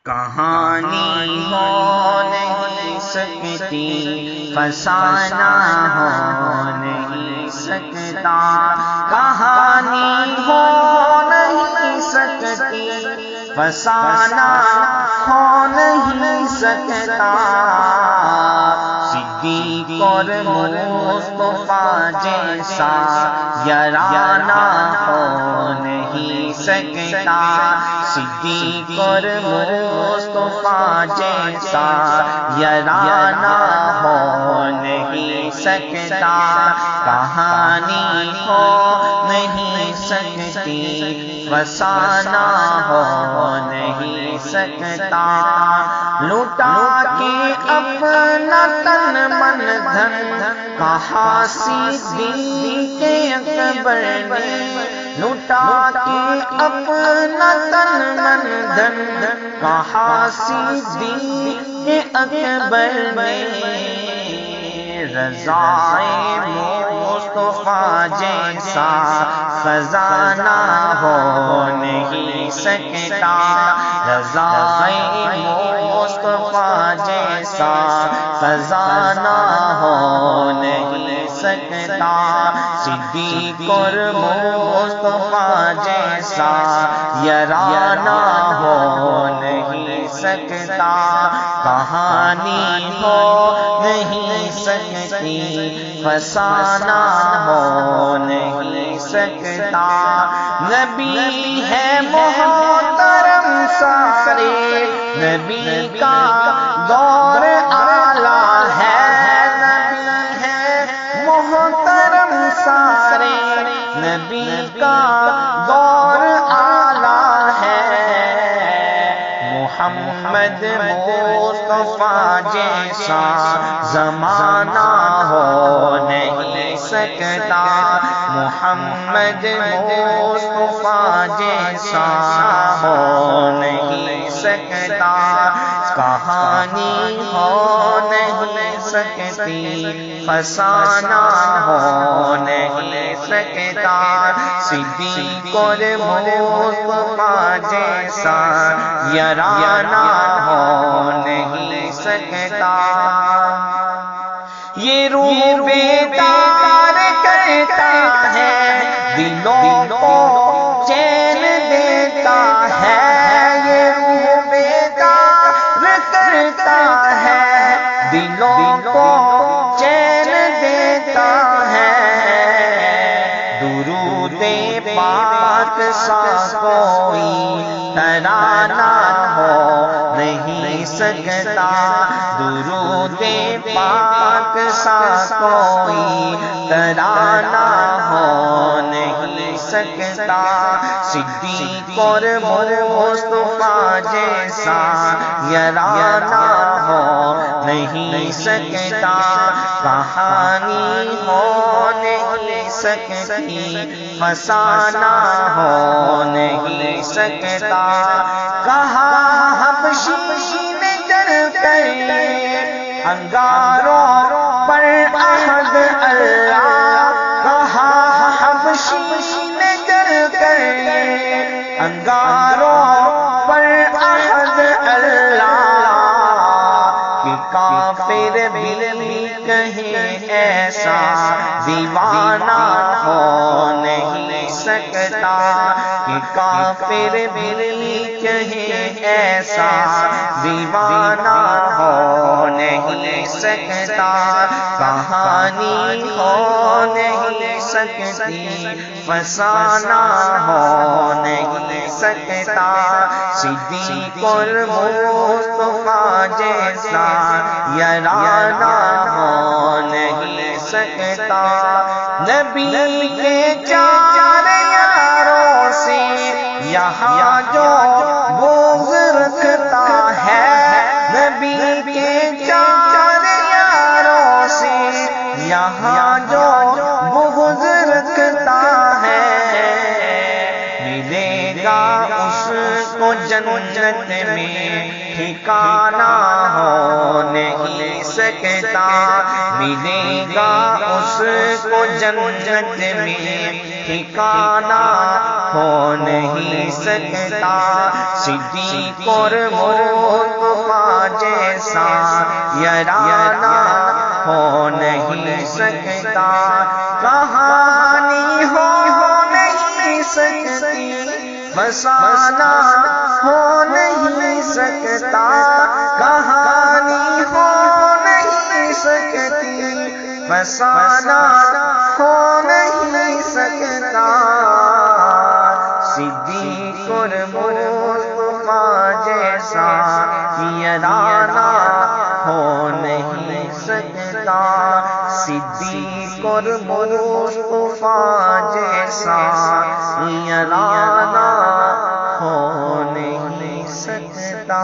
کہانی ہو نہیں سکتی، فسانہ ہو نہیں سکتا، کہانی ہو نہیں سکتی، فسانہ ہو نہیں سکتا، صدیق اور مصطفیٰ جیسا یارانہ ہو نہیں سکتا، صدیق اور مصطفیٰ جیسا یارانہ ہو نہیں سکتا، کہانی ہو نہیں سکتی، فسانہ ہو نہیں سکتا، لوٹا کے اپنا تن من دھن کہا صدیق اکبر نے، لوٹا کے اپنا تن من دھن کہا صدیق اکبر نے، رضائے مصطفیٰ جیسا خزانہ ہو نہیں سکتا، رضائے مصطفیٰ جیسا خزانہ ہو نہیں سکتا، صدیق اور مصطفیٰ جیسا یارانہ ہو نہیں سکتا، کہانی ہو نہیں سکتی، فسانہ ہو نہیں سکتا، نبی ہے محترم سارے نبی کا دور اعلیٰ ہے، نبی ہے محترم سارے نبی کا دور اعلیٰ ہے، محمد مصطفیٰ جیسا زمانہ ہو نہیں سکتا، محمد مصطفیٰ جیسا ہو نہیں سکتا، کہانی ہو نہیں سکتی، فسانہ ہو نہیں سکتا، صدیق اور مصطفیٰ جیسا یارانہ ہو نہیں سکتا، یہ روح بیدار کرتا ہے، دلوں کو چین دیتا ہے، یہ روح بیدار کرتا ہے، دلوں کو چین دیتا ہے، درود پاک سا کوئی ترانہ ہو نہیں سکتا، درود پاک سا کوئی ترانہ ہو نہیں سکتا، صدیق اور مصطفیٰ جیسا یارانہ ہو نہیں سکتا، کہانی ہو نہیں سکتی، فسانہ ہو نہیں سکتا، کہا حبشی نے ڈر کر انگاروں پر عہد اللہ، کہا حبشی نے ڈر کر انگاروں پر عہد اللہ، کہ کافر بھی کہیں ایسا دیوانہ ہو نہیں سکتا، کہ کافر بھی کہیں ایسا دیوانہ ہو نہیں سکتا، کہانی ہو نہیں سکتی، فسانہ ہو نہیں سکتا، صدیق اور مصطفیٰ جیسا یارانہ ہو نہیں سکتا، نبی کے چار یاروں سے یہاں جو بغض رکھتا ہے، نبی کے چار یاروں سے یہاں جو بغض رکھتا ہے، ملے گا اس کو جنت میں ٹھکانہ ہو نہیں سکتا، سکتا، ملے گا اس کو جنت میں ٹھکانہ ہو نہیں سکتا، صدیق اور مصطفیٰ جیسا یارانہ ہو نہیں سکتا، کہانی ہو نہیں سکتی، فسانہ ہو نہیں سکتا، کہانی ہو نہیں سکتی، فسانہ ہو نہیں سکتا، صدیق اور مصطفیٰ جیسا یارانہ ہو نہیں سکتا، صدیق اور مصطفیٰ جیسا یارانہ ہو نہیں سکتا۔